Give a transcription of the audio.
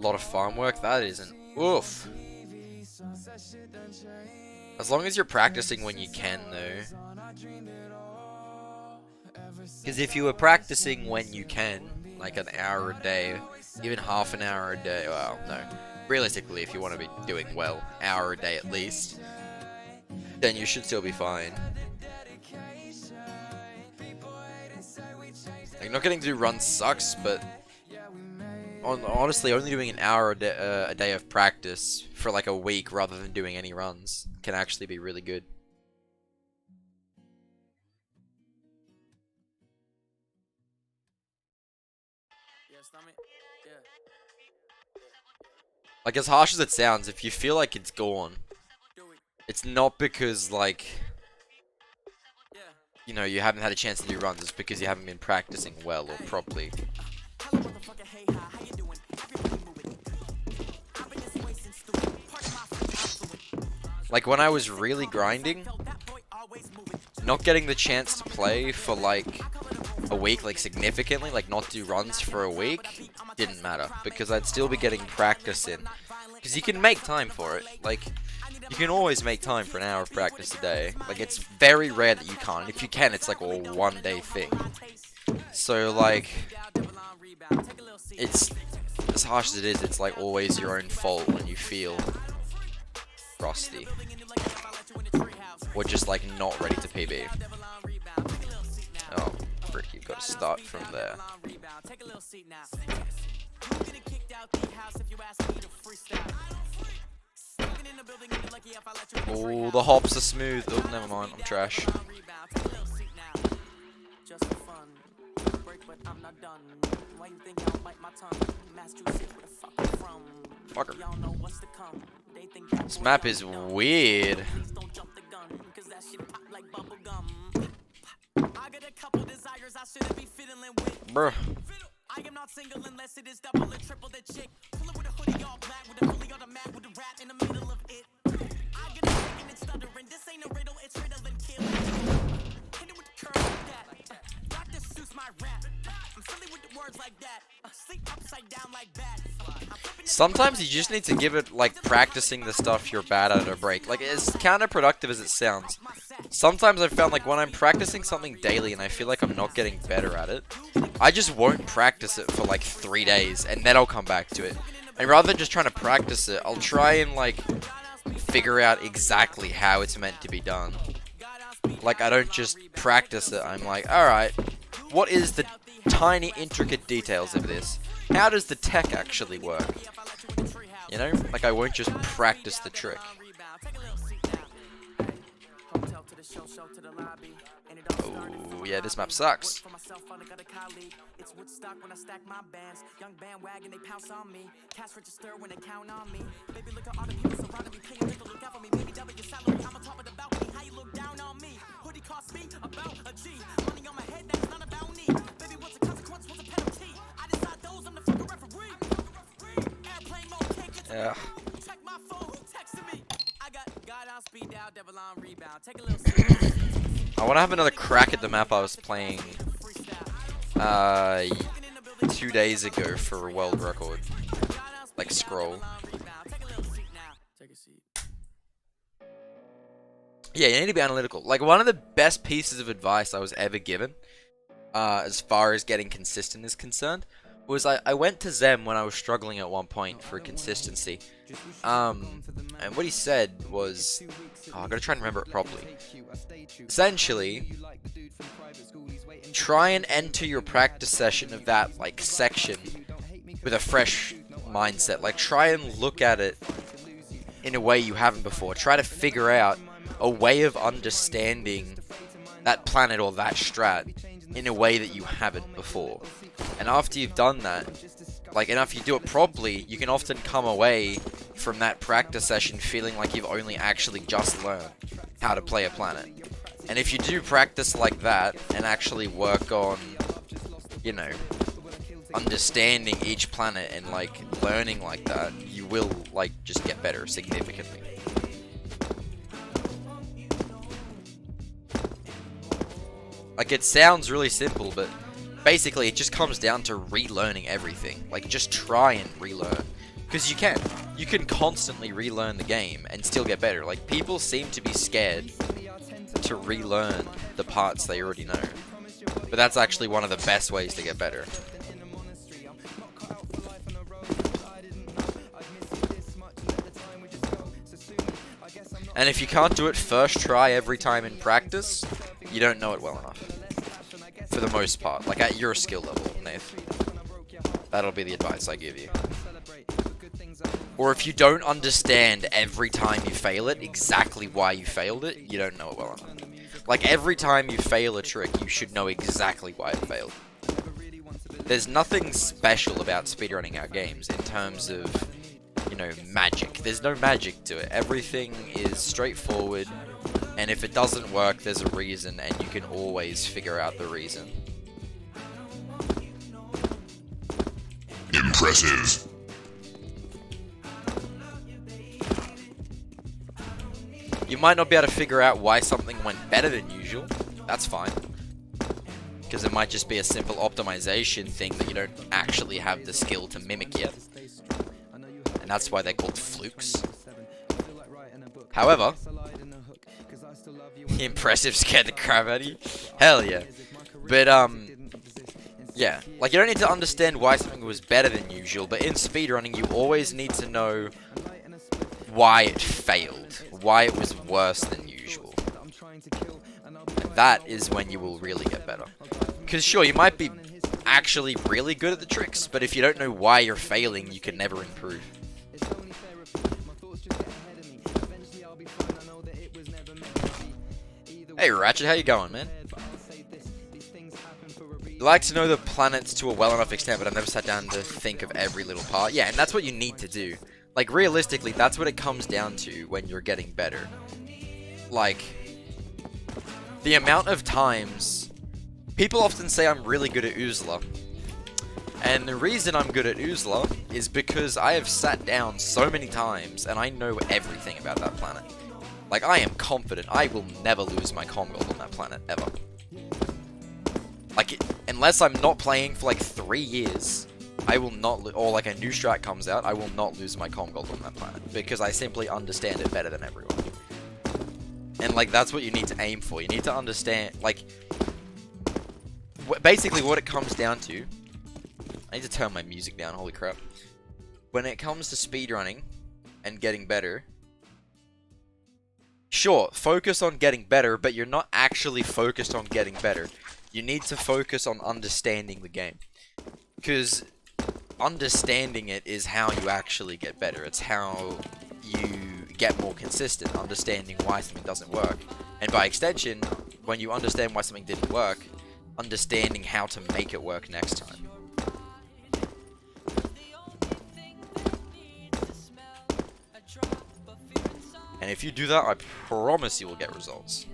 lot of farm work. That isn't. Oof. As long as you're practicing when you can, though. Because if you were practicing when you can, like an hour a day, even half an hour a day, well, no. Realistically, if you want to be doing well, hour a day at least, then you should still be fine. Like, not getting to do runs sucks, but honestly, only doing an hour a day of practice for like a week rather than doing any runs can actually be really good. Like, as harsh as it sounds, if you feel like it's gone, it's not because, like, you know, you haven't had a chance to do runs, it's because you haven't been practicing well or properly. Like, when I was really grinding, not getting the chance to play for, like, a week, like, significantly, like, not do runs for a week, didn't matter, because I'd still be getting practice in. Because you can make time for it, like, you can always make time for an hour of practice a day. Like, it's very rare that you can't, and if you can, it's like a one-day thing. So, like, it's, as harsh as it is, it's like always your own fault when you feel rusty. Or just, like, not ready to PB. Oh, frick, you've got to start from there. Oh, the hops are smooth. Oh, never mind, I'm trash. Fucker. This map is weird. Bruh. I am not single unless it is double and triple the chick. Pull it with a hoodie all black with a fully automatic with a rap in the middle of it. I get a thinking and stuttering. This ain't a riddle, it's riddle and kill. Hit it with the curve like that. Practice suits my rap. I'm silly with the words like that. Sleep upside down like that. Sometimes you just need to give it, like, practicing the stuff you're bad at a break. Like, as counterproductive as it sounds, sometimes I've found, like, when I'm practicing something daily and I feel like I'm not getting better at it, I just won't practice it for, like, 3 days, and then I'll come back to it. And rather than just trying to practice it, I'll try and, like, figure out exactly how it's meant to be done. Like, I don't just practice it, I'm like, alright, what is the tiny, intricate details of this? How does the tech actually work? You know? Like, I won't just practice the trick. Oh, yeah, this map sucks. Yeah. I want to have another crack at the map I was playing 2 days ago for a world record. Like, scroll. Yeah, you need to be analytical. Like, one of the best pieces of advice I was ever given, as far as getting consistent is concerned, was I went to Zem when I was struggling at one point for consistency. And what he said was, oh, I gotta try and remember it properly. Essentially, try and enter your practice session of that, like, section with a fresh mindset. Like, try and look at it in a way you haven't before. Try to figure out a way of understanding that planet or that strat in a way that you haven't before. And after you've done that, like, and if you do it properly, you can often come away from that practice session feeling like you've only actually just learned how to play a planet. And if you do practice like that and actually work on, you know, understanding each planet and, like, learning like that, you will, like, just get better significantly. Like, it sounds really simple, but basically it just comes down to relearning everything. Like, just try and relearn. Because you can. You can constantly relearn the game and still get better. Like, people seem to be scared to relearn the parts they already know. But that's actually one of the best ways to get better. And if you can't do it first try every time in practice, you don't know it well enough. For the most part. Like, at your skill level, Nath. That'll be the advice I give you. Or if you don't understand every time you fail it, exactly why you failed it, you don't know it well enough. Like, every time you fail a trick, you should know exactly why it failed. There's nothing special about speedrunning our games in terms of, you know, magic. There's no magic to it. Everything is straightforward, and if it doesn't work, there's a reason, and you can always figure out the reason. Impressive. You might not be able to figure out why something went better than usual. That's fine. Because it might just be a simple optimization thing that you don't actually have the skill to mimic yet. And that's why they're called flukes. However, impressive scared the crap out of you. Hell yeah. But, yeah. Like, you don't need to understand why something was better than usual, but in speedrunning, you always need to know why it failed. Why it was worse than usual. And that is when you will really get better. Because sure, you might be actually really good at the tricks, but if you don't know why you're failing, you can never improve. Hey Ratchet, how you going, man? You like to know the planets to a well enough extent, but I've never sat down to think of every little part. Yeah, and that's what you need to do. Like, realistically, that's what it comes down to when you're getting better. Like, the amount of times... People often say I'm really good at Oozla. And the reason I'm good at Oozla is because I have sat down so many times and I know everything about that planet. Like, I am confident I will never lose my comm gold on that planet, ever. Like, unless I'm not playing for like 3 years... I will not, or like a new strat comes out, I will not lose my comm gold on that planet, because I simply understand it better than everyone. And like, that's what you need to aim for. You need to understand, like, basically what it comes down to. I need to turn my music down, holy crap. When it comes to speedrunning and getting better, sure, focus on getting better, but you're not actually focused on getting better. You need to focus on understanding the game. Because understanding it is how you actually get better. It's how you get more consistent, understanding why something doesn't work. And by extension, when you understand why something didn't work, understanding how to make it work next time. And if you do that, I promise you will get results.